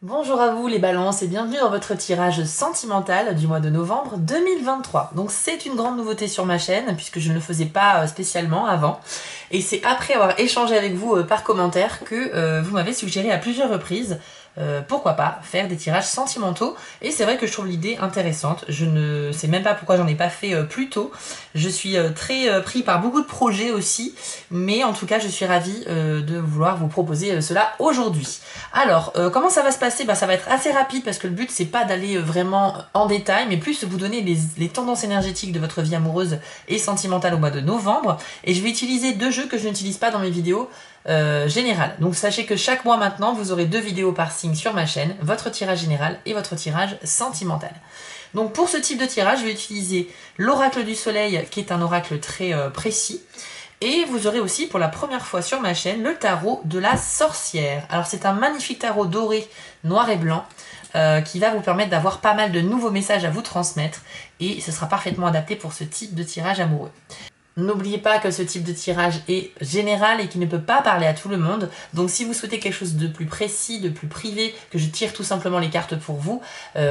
Bonjour à vous les balances et bienvenue dans votre tirage sentimental du mois de novembre 2023. Donc c'est une grande nouveauté sur ma chaîne puisque je ne le faisais pas spécialement avant. Et c'est après avoir échangé avec vous par commentaire que vous m'avez suggéré à plusieurs reprises pourquoi pas faire des tirages sentimentaux. Et c'est vrai que je trouve l'idée intéressante. Je ne sais même pas pourquoi j'en ai pas fait plus tôt. Je suis très pris par beaucoup de projets aussi. Mais en tout cas je suis ravie de vouloir vous proposer cela aujourd'hui. Alors, comment ça va se passer? Ça va être assez rapide parce que le but c'est pas d'aller vraiment en détail, mais plus vous donner les tendances énergétiques de votre vie amoureuse et sentimentale au mois de novembre. Et je vais utiliser deux jeux que je n'utilise pas dans mes vidéos générales. Donc sachez que chaque mois maintenant, vous aurez deux vidéos par signe sur ma chaîne, votre tirage général et votre tirage sentimental. Donc pour ce type de tirage, je vais utiliser l'oracle du soleil qui est un oracle très précis. Et vous aurez aussi pour la première fois sur ma chaîne le tarot de la sorcière. Alors c'est un magnifique tarot doré, noir et blanc, qui va vous permettre d'avoir pas mal de nouveaux messages à vous transmettre. Et ce sera parfaitement adapté pour ce type de tirage amoureux. N'oubliez pas que ce type de tirage est général et qu'il ne peut pas parler à tout le monde. Donc si vous souhaitez quelque chose de plus précis, de plus privé, que je tire tout simplement les cartes pour vous,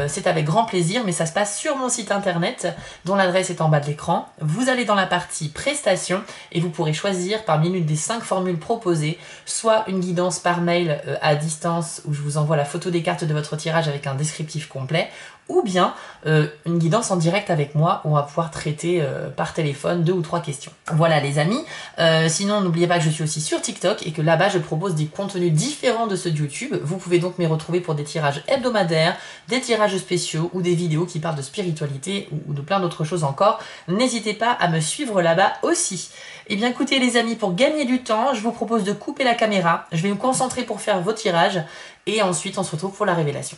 c'est avec grand plaisir, mais ça se passe sur mon site internet, dont l'adresse est en bas de l'écran. Vous allez dans la partie prestations et vous pourrez choisir parmi l'une des 5 formules proposées, soit une guidance par mail à distance où je vous envoie la photo des cartes de votre tirage avec un descriptif complet, ou bien une guidance en direct avec moi où on va pouvoir traiter par téléphone 2 ou 3 questions. Voilà les amis, sinon n'oubliez pas que je suis aussi sur TikTok et que là-bas je propose des contenus différents de ceux de YouTube. Vous pouvez donc m'y retrouver pour des tirages hebdomadaires, des tirages spéciaux ou des vidéos qui parlent de spiritualité ou de plein d'autres choses encore. N'hésitez pas à me suivre là-bas aussi. Et bien écoutez les amis, pour gagner du temps, je vous propose de couper la caméra. Je vais me concentrer pour faire vos tirages et ensuite on se retrouve pour la révélation.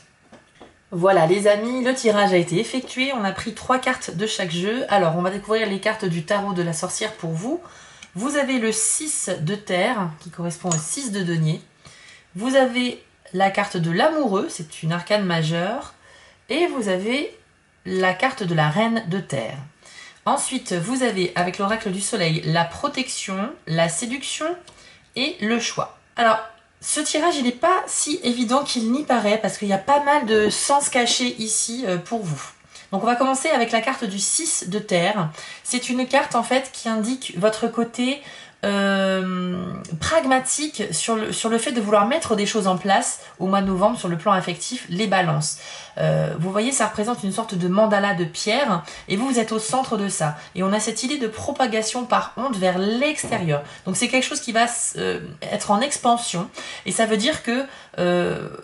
Voilà les amis, le tirage a été effectué, on a pris 3 cartes de chaque jeu. Alors on va découvrir les cartes du tarot de la sorcière pour vous. Vous avez le 6 de terre qui correspond au 6 de denier. Vous avez la carte de l'amoureux, c'est une arcane majeure. Et vous avez la carte de la reine de terre. Ensuite vous avez avec l'oracle du soleil la protection, la séduction et le choix. Alors ce tirage, il n'est pas si évident qu'il n'y paraît parce qu'il y a pas mal de sens cachés ici pour vous. Donc on va commencer avec la carte du 6 de terre. C'est une carte en fait qui indique votre côté pragmatique sur le fait de vouloir mettre des choses en place au mois de novembre sur le plan affectif, les balances. Vous voyez, ça représente une sorte de mandala de pierre et vous êtes au centre de ça. Et on a cette idée de propagation par onde vers l'extérieur. Donc c'est quelque chose qui va être en expansion et ça veut dire que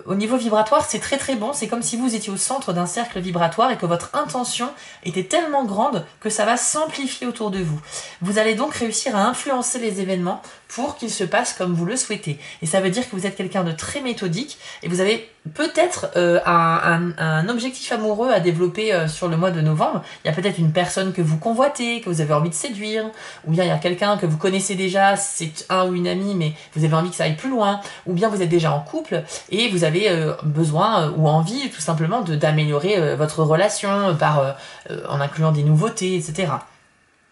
au niveau vibratoire, c'est très très bon. C'est comme si vous étiez au centre d'un cercle vibratoire et que votre intention était tellement grande que ça va s'amplifier autour de vous. Vous allez donc réussir à influencer les événements pour qu'ils se passent comme vous le souhaitez. Et ça veut dire que vous êtes quelqu'un de très méthodique et vous avez peut-être un objectif amoureux à développer sur le mois de novembre. Il y a peut-être une personne que vous convoitez, que vous avez envie de séduire, ou bien il y a quelqu'un que vous connaissez déjà, c'est un ou une amie, mais vous avez envie que ça aille plus loin, ou bien vous êtes déjà en couple et vous avez besoin ou envie tout simplement d'améliorer votre relation en incluant des nouveautés, etc.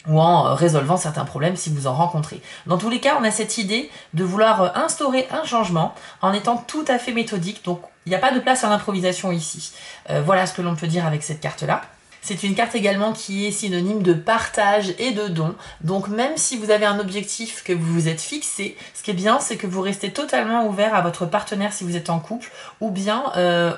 Ou en résolvant certains problèmes si vous en rencontrez. Dans tous les cas, on a cette idée de vouloir instaurer un changement en étant tout à fait méthodique, donc il n'y a pas de place à l'improvisation ici. Voilà ce que l'on peut dire avec cette carte-là. C'est une carte également qui est synonyme de partage et de don. Donc même si vous avez un objectif que vous vous êtes fixé, ce qui est bien, c'est que vous restez totalement ouvert à votre partenaire si vous êtes en couple, ou bien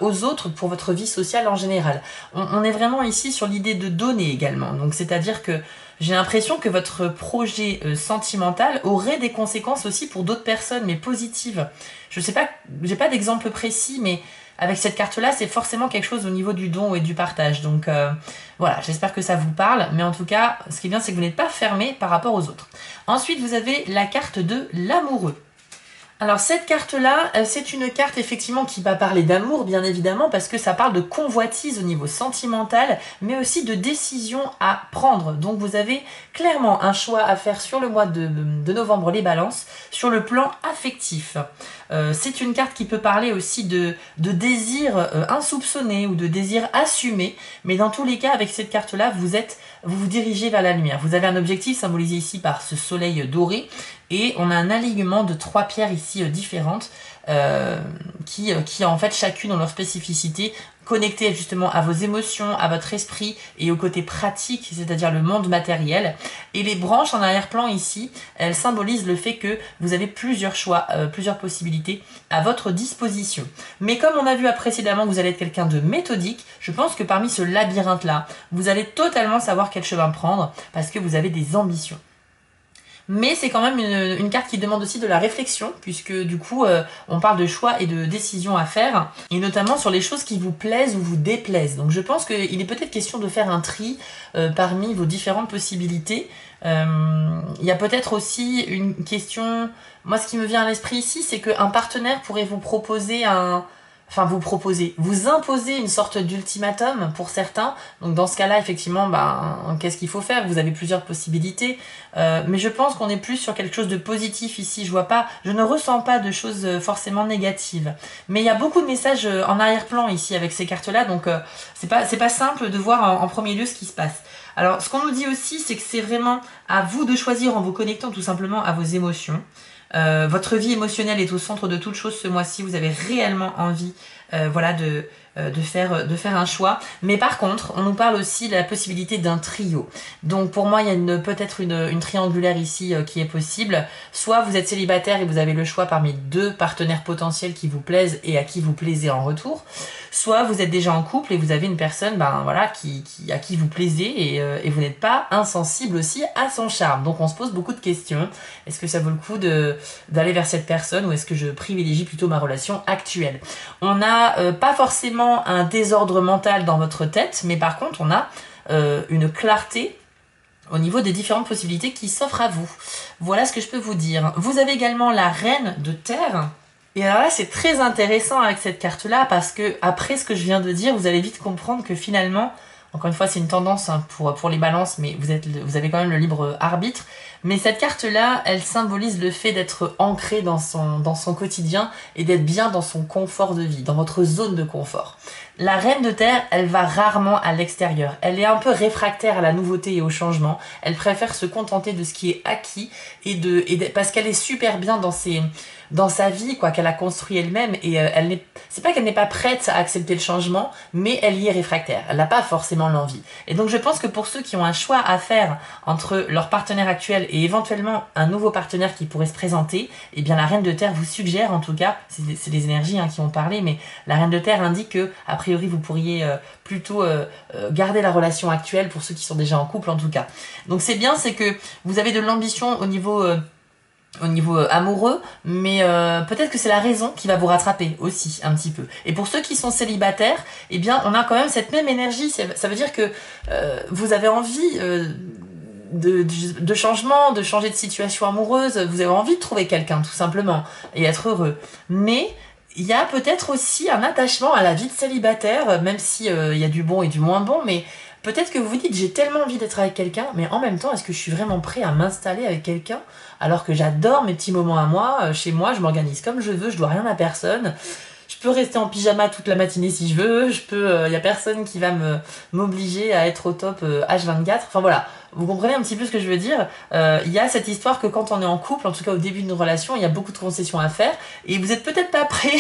aux autres pour votre vie sociale en général. On est vraiment ici sur l'idée de donner également. Donc c'est-à-dire que j'ai l'impression que votre projet sentimental aurait des conséquences aussi pour d'autres personnes, mais positives. Je sais pas, j'ai pas d'exemple précis, mais avec cette carte-là, c'est forcément quelque chose au niveau du don et du partage. Donc voilà, j'espère que ça vous parle. Mais en tout cas, ce qui est bien, c'est que vous n'êtes pas fermé par rapport aux autres. Ensuite, vous avez la carte de l'amoureux. Alors cette carte-là, c'est une carte effectivement qui va parler d'amour bien évidemment parce que ça parle de convoitise au niveau sentimental mais aussi de décision à prendre. Donc vous avez clairement un choix à faire sur le mois de novembre les balances sur le plan affectif. C'est une carte qui peut parler aussi de désir insoupçonné ou de désir assumé mais dans tous les cas avec cette carte-là vous vous dirigez vers la lumière. Vous avez un objectif symbolisé ici par ce soleil doré et on a un alignement de 3 pierres ici différentes qui en fait chacune ont leur spécificité, connectées justement à vos émotions, à votre esprit et au côté pratique, c'est-à-dire le monde matériel. Et les branches en arrière-plan ici, elles symbolisent le fait que vous avez plusieurs choix, plusieurs possibilités à votre disposition. Mais comme on a vu précédemment que vous allez être quelqu'un de méthodique, je pense que parmi ce labyrinthe-là, vous allez totalement savoir quel chemin prendre parce que vous avez des ambitions. Mais c'est quand même une carte qui demande aussi de la réflexion, puisque du coup, on parle de choix et de décisions à faire, et notamment sur les choses qui vous plaisent ou vous déplaisent. Donc je pense qu'il est peut-être question de faire un tri parmi vos différentes possibilités. Il y a peut-être aussi une question... Moi, ce qui me vient à l'esprit ici, c'est qu'un partenaire pourrait vous proposer vous imposer une sorte d'ultimatum pour certains. Donc dans ce cas-là, effectivement, qu'est-ce qu'il faut faire? Vous avez plusieurs possibilités. Mais je pense qu'on est plus sur quelque chose de positif ici. Je ne ressens pas de choses forcément négatives. Mais il y a beaucoup de messages en arrière-plan ici avec ces cartes-là. Donc c'est pas simple de voir en premier lieu ce qui se passe. Alors ce qu'on nous dit aussi, c'est que c'est vraiment à vous de choisir en vous connectant tout simplement à vos émotions. Votre vie émotionnelle est au centre de toute chose ce mois-ci. Vous avez réellement envie de faire un choix. Mais par contre, on nous parle aussi de la possibilité d'un trio. Donc pour moi, il y a peut-être une triangulaire ici qui est possible. Soit vous êtes célibataire et vous avez le choix parmi 2 partenaires potentiels qui vous plaisent et à qui vous plaisez en retour. Soit vous êtes déjà en couple et vous avez une personne à qui vous plaisez et vous n'êtes pas insensible aussi à son charme. Donc on se pose beaucoup de questions. Est-ce que ça vaut le coup d'aller vers cette personne ou est-ce que je privilégie plutôt ma relation actuelle? On n'a pas forcément un désordre mental dans votre tête, mais par contre on a une clarté au niveau des différentes possibilités qui s'offrent à vous. Voilà ce que je peux vous dire. Vous avez également la reine de terre. Et alors là, c'est très intéressant avec cette carte-là parce que après ce que je viens de dire, vous allez vite comprendre que finalement, encore une fois, c'est une tendance pour les balances, mais vous avez quand même le libre arbitre. Mais cette carte-là, elle symbolise le fait d'être ancré dans son quotidien et d'être bien dans son confort de vie, dans votre zone de confort. La reine de terre, elle va rarement à l'extérieur. Elle est un peu réfractaire à la nouveauté et au changement. Elle préfère se contenter de ce qui est acquis parce qu'elle est super bien dans sa vie, qu'elle a construit elle-même, et c'est pas qu'elle n'est pas prête à accepter le changement, mais elle y est réfractaire. Elle n'a pas forcément l'envie. Et donc je pense que pour ceux qui ont un choix à faire entre leur partenaire actuel et éventuellement un nouveau partenaire qui pourrait se présenter, eh bien la reine de terre vous suggère, en tout cas, c'est les énergies qui ont parlé, mais la reine de terre indique que a priori vous pourriez plutôt garder la relation actuelle pour ceux qui sont déjà en couple en tout cas. Donc c'est bien, c'est que vous avez de l'ambition au niveau amoureux, mais peut-être que c'est la raison qui va vous rattraper aussi un petit peu. Et pour ceux qui sont célibataires, eh bien on a quand même cette même énergie. Ça veut dire que vous avez envie de changement, de changer de situation amoureuse, vous avez envie de trouver quelqu'un tout simplement et être heureux. Mais il y a peut-être aussi un attachement à la vie de célibataire, même si il y a du bon et du moins bon, mais peut-être que vous vous dites j'ai tellement envie d'être avec quelqu'un, mais en même temps est-ce que je suis vraiment prêt à m'installer avec quelqu'un alors que j'adore mes petits moments à moi, chez moi je m'organise comme je veux, je dois rien à personne. Je peux rester en pyjama toute la matinée si je veux, y a personne qui va m'obliger à être au top H24. Enfin voilà, vous comprenez un petit peu ce que je veux dire. Il y a cette histoire que quand on est en couple, en tout cas au début d'une relation, il y a beaucoup de concessions à faire et vous êtes peut-être pas prêt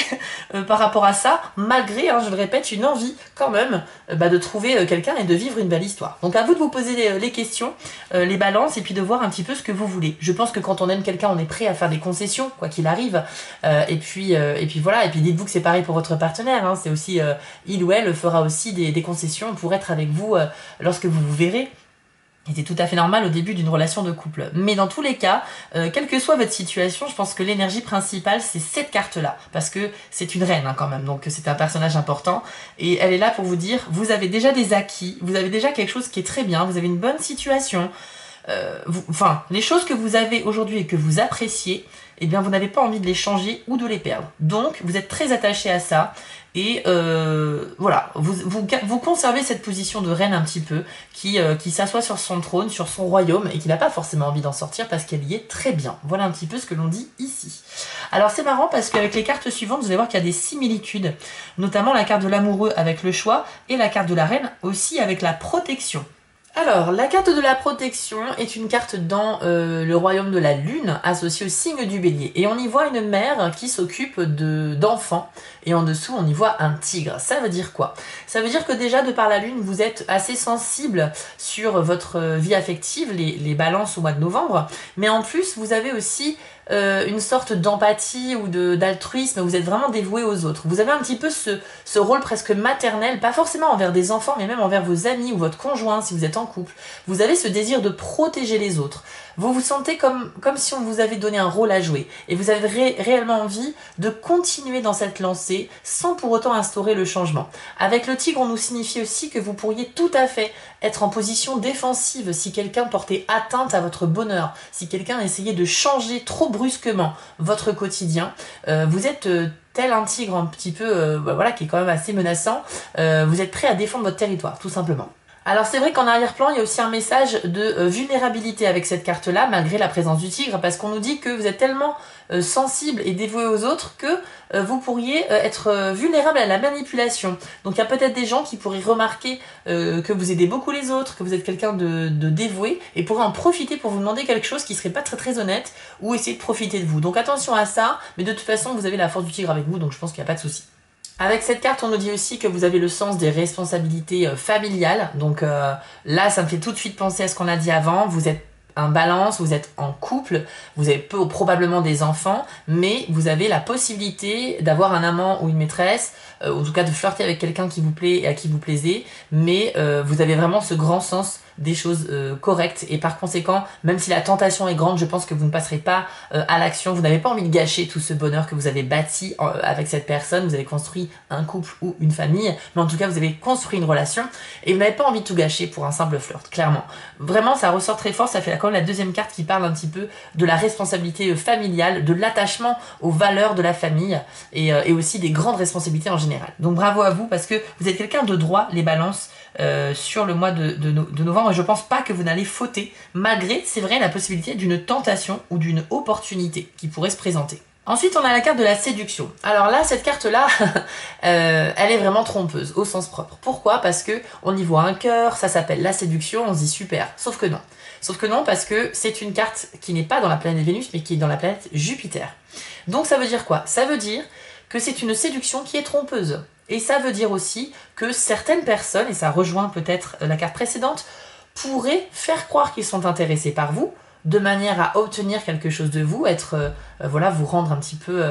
par rapport à ça, malgré, je le répète, une envie quand même de trouver quelqu'un et de vivre une belle histoire. Donc à vous de vous poser les questions, les balances et puis de voir un petit peu ce que vous voulez. Je pense que quand on aime quelqu'un, on est prêt à faire des concessions, quoi qu'il arrive. Et puis voilà, et puis dites-vous que c'est pareil pour votre partenaire, c'est aussi il ou elle fera aussi des concessions pour être avec vous lorsque vous vous verrez. Et c'est tout à fait normal au début d'une relation de couple. Mais dans tous les cas, quelle que soit votre situation, je pense que l'énergie principale, c'est cette carte-là. Parce que c'est une reine quand même, donc c'est un personnage important. Et elle est là pour vous dire, vous avez déjà des acquis, vous avez déjà quelque chose qui est très bien, vous avez une bonne situation. Les choses que vous avez aujourd'hui et que vous appréciez, eh bien vous n'avez pas envie de les changer ou de les perdre. Donc vous êtes très attaché à ça et voilà, vous conservez cette position de reine un petit peu qui s'assoit sur son trône, sur son royaume et qui n'a pas forcément envie d'en sortir parce qu'elle y est très bien. Voilà un petit peu ce que l'on dit ici. Alors c'est marrant parce qu'avec les cartes suivantes, vous allez voir qu'il y a des similitudes, notamment la carte de l'amoureux avec le choix et la carte de la reine aussi avec la protection. Alors, la carte de la protection est une carte dans le royaume de la lune, associée au signe du bélier. Et on y voit une mère qui s'occupe d'enfants, et en dessous on y voit un tigre. Ça veut dire quoi? Ça veut dire que déjà, de par la lune, vous êtes assez sensible sur votre vie affective, les balances au mois de novembre, mais en plus, vous avez aussi une sorte d'empathie ou d'altruisme, vous êtes vraiment dévoué aux autres. Vous avez un petit peu ce rôle presque maternel, pas forcément envers des enfants, mais même envers vos amis ou votre conjoint si vous êtes en couple. Vous avez ce désir de protéger les autres. Vous vous sentez comme si on vous avait donné un rôle à jouer. Et vous avez réellement envie de continuer dans cette lancée sans pour autant instaurer le changement. Avec le tigre, on nous signifie aussi que vous pourriez tout à fait être en position défensive si quelqu'un portait atteinte à votre bonheur, si quelqu'un essayait de changer trop brusquement votre quotidien. Vous êtes tel un tigre un petit peu, voilà, qui est quand même assez menaçant. Vous êtes prêt à défendre votre territoire, tout simplement. Alors c'est vrai qu'en arrière-plan, il y a aussi un message de vulnérabilité avec cette carte-là, malgré la présence du tigre, parce qu'on nous dit que vous êtes tellement sensible et dévoué aux autres que vous pourriez être vulnérable à la manipulation. Donc il y a peut-être des gens qui pourraient remarquer que vous aidez beaucoup les autres, que vous êtes quelqu'un de dévoué, et pourraient en profiter pour vous demander quelque chose qui serait pas très honnête, ou essayer de profiter de vous. Donc attention à ça, mais de toute façon, vous avez la force du tigre avec vous, donc je pense qu'il n'y a pas de souci. Avec cette carte, on nous dit aussi que vous avez le sens des responsabilités familiales. Donc là, ça me fait tout de suite penser à ce qu'on a dit avant. Vous êtes un balance, vous êtes en couple, vous avez probablement des enfants, mais vous avez la possibilité d'avoir un amant ou une maîtresse, ou en tout cas de flirter avec quelqu'un qui vous plaît et à qui vous plaisez, mais vous avez vraiment ce grand sens des choses correctes, et par conséquent, même si la tentation est grande, je pense que vous ne passerez pas à l'action. Vous n'avez pas envie de gâcher tout ce bonheur que vous avez bâti avec cette personne. Vous avez construit un couple ou une famille, mais en tout cas vous avez construit une relation, et vous n'avez pas envie de tout gâcher pour un simple flirt, clairement. Vraiment, ça ressort très fort. Ça fait quand même la deuxième carte qui parle un petit peu de la responsabilité familiale, de l'attachement aux valeurs de la famille, et aussi des grandes responsabilités en général. Donc bravo à vous, parce que vous êtes quelqu'un de droit, les balances, sur le mois de novembre, et je pense pas que vous n'allez fauter, malgré, c'est vrai, la possibilité d'une tentation ou d'une opportunité qui pourrait se présenter. Ensuite, on a la carte de la séduction. Alors là, cette carte-là, elle est vraiment trompeuse, au sens propre. Pourquoi? Parce que on y voit un cœur, ça s'appelle la séduction, on se dit super. Sauf que non. Sauf que non, parce que c'est une carte qui n'est pas dans la planète Vénus, mais qui est dans la planète Jupiter. Donc ça veut dire quoi? Ça veut dire que c'est une séduction qui est trompeuse. Et ça veut dire aussi que certaines personnes, et ça rejoint peut-être la carte précédente, pourraient faire croire qu'ils sont intéressés par vous, de manière à obtenir quelque chose de vous, voilà, vous rendre un petit peu,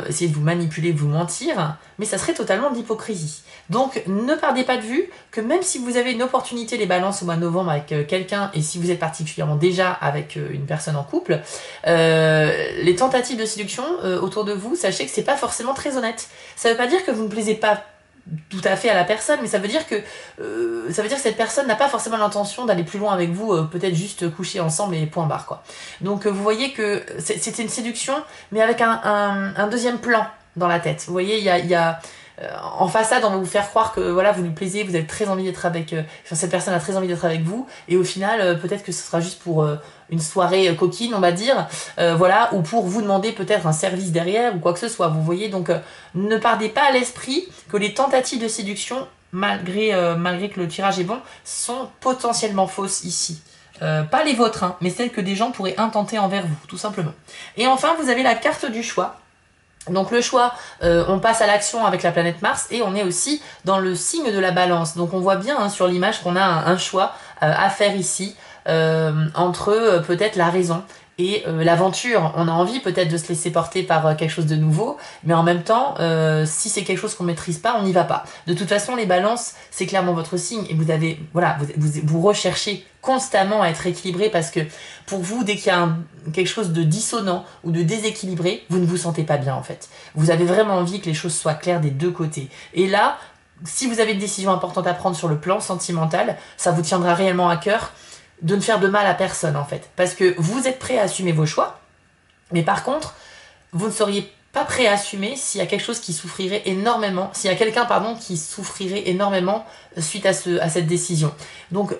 essayer de vous manipuler, de vous mentir, mais ça serait totalement de l'hypocrisie. Donc ne perdez pas de vue que même si vous avez une opportunité, les balances, au mois de novembre avec quelqu'un, et si vous êtes particulièrement déjà avec une personne en couple, les tentatives de séduction autour de vous, sachez que c'est pas forcément très honnête. Ça veut pas dire que vous ne plaisez pas tout à fait à la personne, mais ça veut dire que cette personne n'a pas forcément l'intention d'aller plus loin avec vous, peut-être juste coucher ensemble et point barre, quoi. Donc vous voyez que c'était une séduction, mais avec un deuxième plan dans la tête. Vous voyez, il y a en façade, on va vous faire croire que voilà, vous lui plaisez, vous avez très envie d'être avec, cette personne a très envie d'être avec vous, et au final, peut-être que ce sera juste pour une soirée coquine, on va dire, voilà, ou pour vous demander peut-être un service derrière ou quoi que ce soit. Vous voyez, donc ne perdez pas à l'esprit que les tentatives de séduction, malgré que le tirage est bon, sont potentiellement fausses ici. Pas les vôtres, hein, mais celles que des gens pourraient intenter envers vous, tout simplement. Et enfin, vous avez la carte du choix. Donc le choix, on passe à l'action avec la planète Mars, et on est aussi dans le signe de la balance. Donc on voit bien, hein, sur l'image, qu'on a un choix à faire ici, entre peut-être la raison et l'aventure. On a envie peut-être de se laisser porter par quelque chose de nouveau, mais en même temps, si c'est quelque chose qu'on maîtrise pas, on n'y va pas. De toute façon, les balances, c'est clairement votre signe, et vous avez, voilà, vous recherchez constamment à être équilibré, parce que pour vous, dès qu'il y a quelque chose de dissonant ou de déséquilibré, vous ne vous sentez pas bien en fait. Vous avez vraiment envie que les choses soient claires des deux côtés. Et là, si vous avez une décision importante à prendre sur le plan sentimental, ça vous tiendra réellement à cœur de ne faire de mal à personne en fait. Parce que vous êtes prêt à assumer vos choix, mais par contre, vous ne seriez pas prêt à assumer s'il y a quelque chose qui souffrirait énormément, s'il y a quelqu'un, pardon, qui souffrirait énormément suite à cette décision. Donc,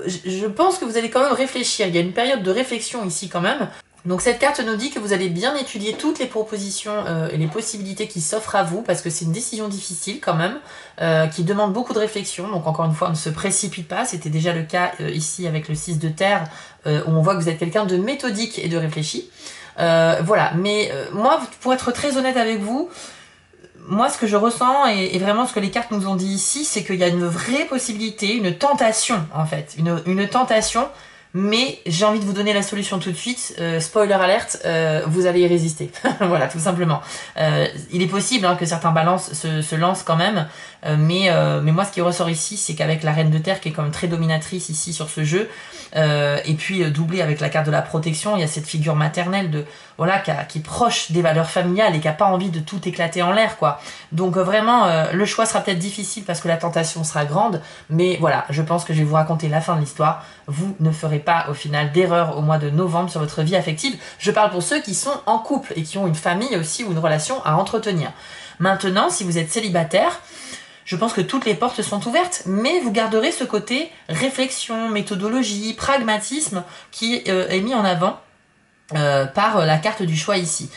je pense que vous allez quand même réfléchir. Il y a une période de réflexion ici quand même. Donc cette carte nous dit que vous allez bien étudier toutes les propositions et les possibilités qui s'offrent à vous, parce que c'est une décision difficile quand même, qui demande beaucoup de réflexion. Donc encore une fois, on ne se précipite pas, c'était déjà le cas ici avec le 6 de terre, où on voit que vous êtes quelqu'un de méthodique et de réfléchi. Voilà, mais moi, pour être très honnête avec vous, moi, ce que je ressens, et vraiment ce que les cartes nous ont dit ici, c'est qu'il y a une vraie possibilité, une tentation en fait, une tentation. Mais j'ai envie de vous donner la solution tout de suite. Spoiler alerte, vous allez y résister. Voilà, tout simplement. Il est possible que certains balances se lancent quand même. Mais moi, ce qui ressort ici, c'est qu'avec la Reine de Terre, qui est quand même très dominatrice ici sur ce jeu, et puis doublée avec la carte de la protection, il y a cette figure maternelle voilà, qui est proche des valeurs familiales et qui a pas envie de tout éclater en l'air, quoi. Donc vraiment, le choix sera peut-être difficile parce que la tentation sera grande. Mais voilà, je pense que je vais vous raconter la fin de l'histoire. Vous ne ferez pas au final d'erreur au mois de novembre sur votre vie affective. Je parle pour ceux qui sont en couple et qui ont une famille aussi ou une relation à entretenir. Maintenant, si vous êtes célibataire, je pense que toutes les portes sont ouvertes, mais vous garderez ce côté réflexion, méthodologie, pragmatisme qui est mis en avant par la carte du choix ici.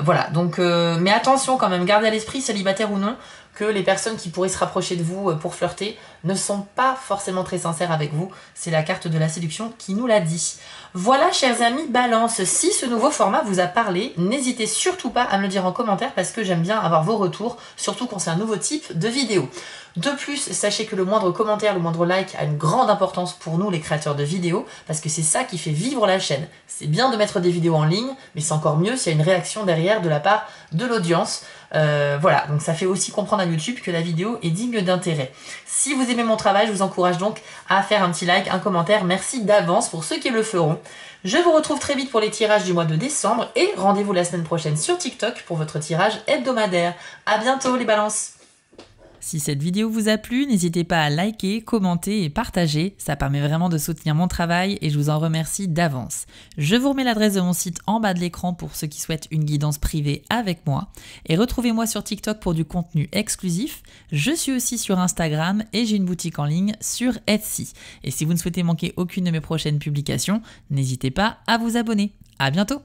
Voilà, donc mais attention quand même, gardez à l'esprit, célibataire ou non, que les personnes qui pourraient se rapprocher de vous pour flirter ne sont pas forcément très sincères avec vous. C'est la carte de la séduction qui nous l'a dit. Voilà, chers amis Balance, si ce nouveau format vous a parlé, n'hésitez surtout pas à me le dire en commentaire parce que j'aime bien avoir vos retours, surtout quand c'est un nouveau type de vidéo. De plus, sachez que le moindre commentaire, le moindre like a une grande importance pour nous les créateurs de vidéos, parce que c'est ça qui fait vivre la chaîne. C'est bien de mettre des vidéos en ligne, mais c'est encore mieux s'il y a une réaction derrière de la part de l'audience. Voilà, donc ça fait aussi comprendre à YouTube que la vidéo est digne d'intérêt. Si vous aimez mon travail, je vous encourage donc à faire un petit like, un commentaire. Merci d'avance pour ceux qui le feront. Je vous retrouve très vite pour les tirages du mois de décembre et rendez-vous la semaine prochaine sur TikTok pour votre tirage hebdomadaire. À bientôt les balances! Si cette vidéo vous a plu, n'hésitez pas à liker, commenter et partager, ça permet vraiment de soutenir mon travail et je vous en remercie d'avance. Je vous remets l'adresse de mon site en bas de l'écran pour ceux qui souhaitent une guidance privée avec moi et retrouvez-moi sur TikTok pour du contenu exclusif. Je suis aussi sur Instagram et j'ai une boutique en ligne sur Etsy. Et si vous ne souhaitez manquer aucune de mes prochaines publications, n'hésitez pas à vous abonner. À bientôt!